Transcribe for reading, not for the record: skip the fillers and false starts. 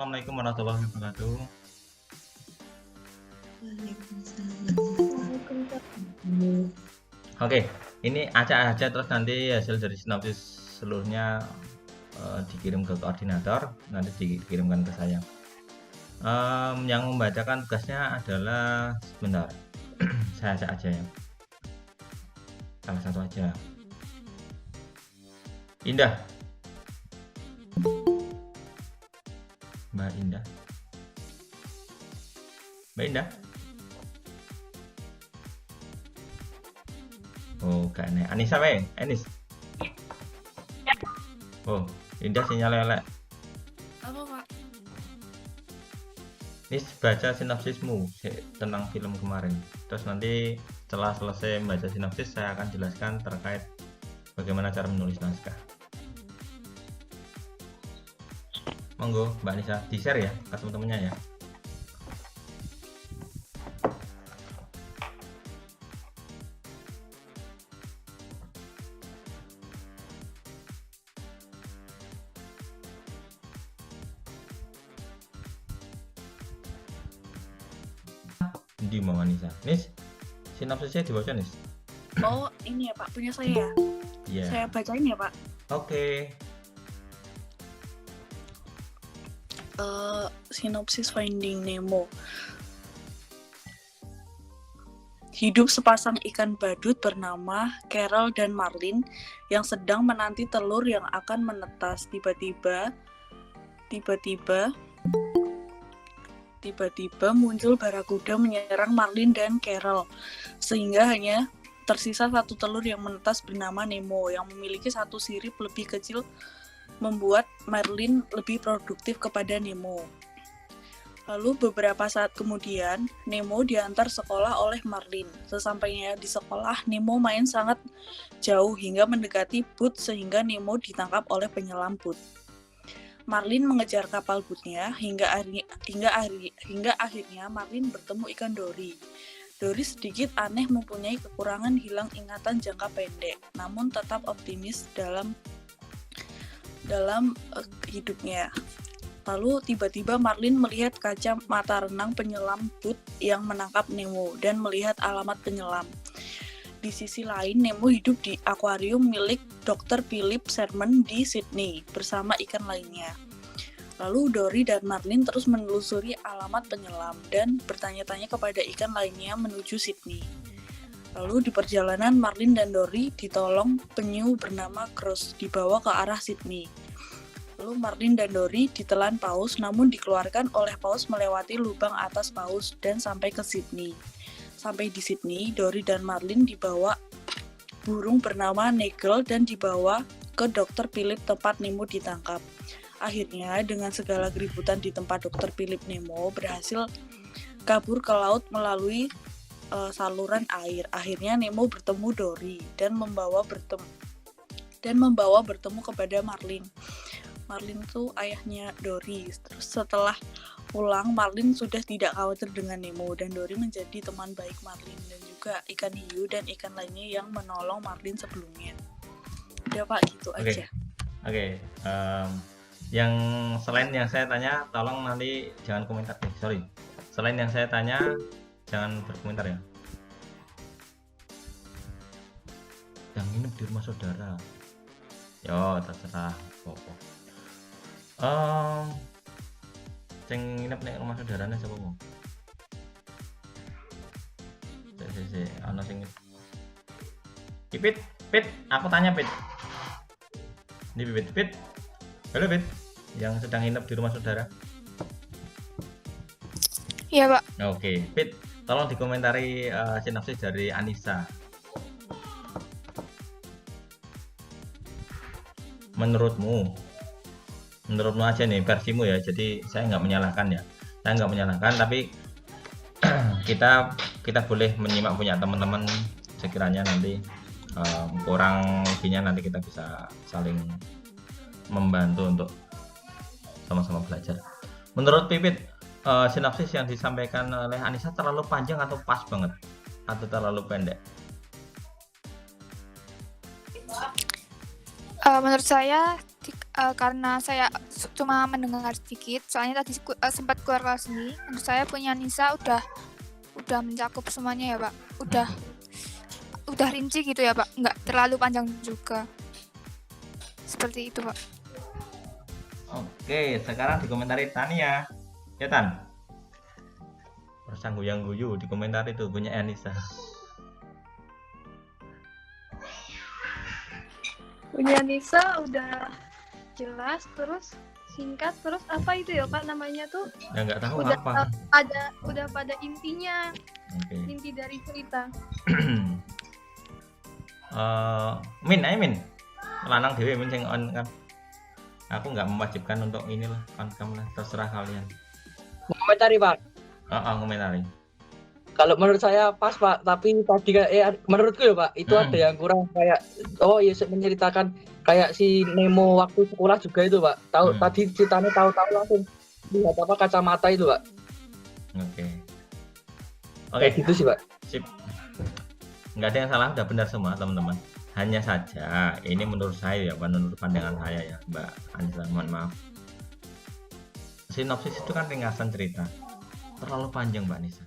Assalamualaikum warahmatullahi wabarakatuh. Oke, ini acak aja terus nanti hasil dari sinopsis seluruhnya dikirim ke koordinator, nanti dikirimkan ke saya. Yang membacakan tugasnya adalah sebentar, saya acak aja ya. Salah satu aja. Indah. Mbak Indah. Mbak Indah. Oh, gak nih. Anissa weh, Anis. Oh, Indah sinyal lelek. Apa Pak? Nis baca sinopsismu tentang film kemarin. Terus nanti setelah selesai membaca sinopsis, saya akan jelaskan terkait bagaimana cara menulis naskah. Monggo, Mbak Nisa, di-share ya ke teman-temannya ya. Di mau Nisa. Nis, sinopsisnya dibaca Nis. Oh, ini ya Pak, punya saya ya? Iya. Saya bacain ya Pak. Oke. Sinopsis Finding Nemo. Hidup sepasang ikan badut bernama Carol dan Marlin yang sedang menanti telur yang akan menetas. Tiba-tiba muncul barakuda menyerang Marlin dan Carol, sehingga hanya tersisa satu telur yang menetas bernama Nemo yang memiliki satu sirip lebih kecil, membuat Marlin lebih produktif kepada Nemo. Lalu beberapa saat kemudian, Nemo diantar sekolah oleh Marlin. Sesampainya di sekolah, Nemo main sangat jauh hingga mendekati Bud sehingga Nemo ditangkap oleh penyelam Bud. Marlin mengejar kapal Budnya hingga akhirnya Marlin bertemu ikan Dory. Dory sedikit aneh, mempunyai kekurangan hilang ingatan jangka pendek, namun tetap optimis dalam hidupnya. Lalu tiba-tiba Marlin melihat kaca mata renang penyelam Bud yang menangkap Nemo dan melihat alamat penyelam. Di sisi lain, Nemo hidup di akuarium milik Dr. Philip Sherman di Sydney bersama ikan lainnya. Lalu Dory dan Marlin terus menelusuri alamat penyelam dan bertanya-tanya kepada ikan lainnya menuju Sydney. Lalu di perjalanan, Marlin dan Dory ditolong penyu bernama Cross dibawa ke arah Sydney. Lalu Marlin dan Dory ditelan paus, namun dikeluarkan oleh paus melewati lubang atas paus dan sampai ke Sydney. Sampai di Sydney, Dory dan Marlin dibawa burung bernama Nigel dan dibawa ke Dr. Philip tempat Nemo ditangkap. Akhirnya, dengan segala keributan di tempat Dr. Philip, Nemo berhasil kabur ke laut melalui saluran air. Akhirnya Nemo bertemu Dory dan membawa bertemu kepada Marlin. Marlin itu ayahnya Dory. Terus setelah pulang, Marlin sudah tidak khawatir dengan Nemo dan Dory menjadi teman baik Marlin dan juga ikan hiu dan ikan lainnya yang menolong Marlin sebelumnya. Udah Pak, gitu aja. Oke. Yang selain yang saya tanya, tolong nanti jangan komentar. Selain yang saya tanya, jangan berkomentar ya. Yang nginep di rumah saudara. Yo, terserah. Sing nginep nek rumah saudarane sapa mau? Ana sing Pit, aku tanya Pit. Ini Pit. Halo Pit, yang sedang nginep di rumah saudara. Iya Pak. Oke, Pit, tolong dikomentari sinopsis dari Anissa. Menurutmu aja nih versimu ya, jadi saya nggak menyalahkan, tapi kita boleh menyimak punya teman-teman, sekiranya nanti kurang lebihnya nanti kita bisa saling membantu untuk sama-sama belajar. Menurut Pipit, sinopsis yang disampaikan oleh Anissa terlalu panjang atau pas banget atau terlalu pendek? Menurut saya karena saya cuma mendengar sedikit, soalnya tadi sempat keluar kelas ini. Menurut saya punya Nisa udah mencakup semuanya ya Pak. Udah rinci gitu ya Pak, nggak terlalu panjang juga. Seperti itu Pak. Oke, sekarang dikomentari Tania. Ya Tan. Persang guyang guyu di komentar itu punya Anissa. Punya Nisa udah jelas, terus singkat, terus apa itu ya Pak namanya tuh? Ya nggak tahu Udah apa. udah pada intinya, Oke. inti dari cerita. Min, ayo Min. Lanang dewe Min sing on kan. Aku nggak mewajibkan untuk inilah on cam lah, terserah kalian. Komentari Pak. Komentari. Kalau menurut saya pas Pak, tapi tadi menurutku ya Pak, itu ada yang kurang kayak menceritakan kayak si Nemo waktu sekolah juga itu Pak. Tadi ceritanya tahu-tahu langsung lihat apa kacamata itu Pak. Oke. Kayak gitu sih Pak. Sip. Nggak ada yang salah, udah benar semua teman-teman. Hanya saja ini menurut saya ya, menurut pandangan saya ya Mbak Anissa, mohon maaf. Sinopsis itu kan ringkasan cerita. Terlalu panjang Mbak Anissa.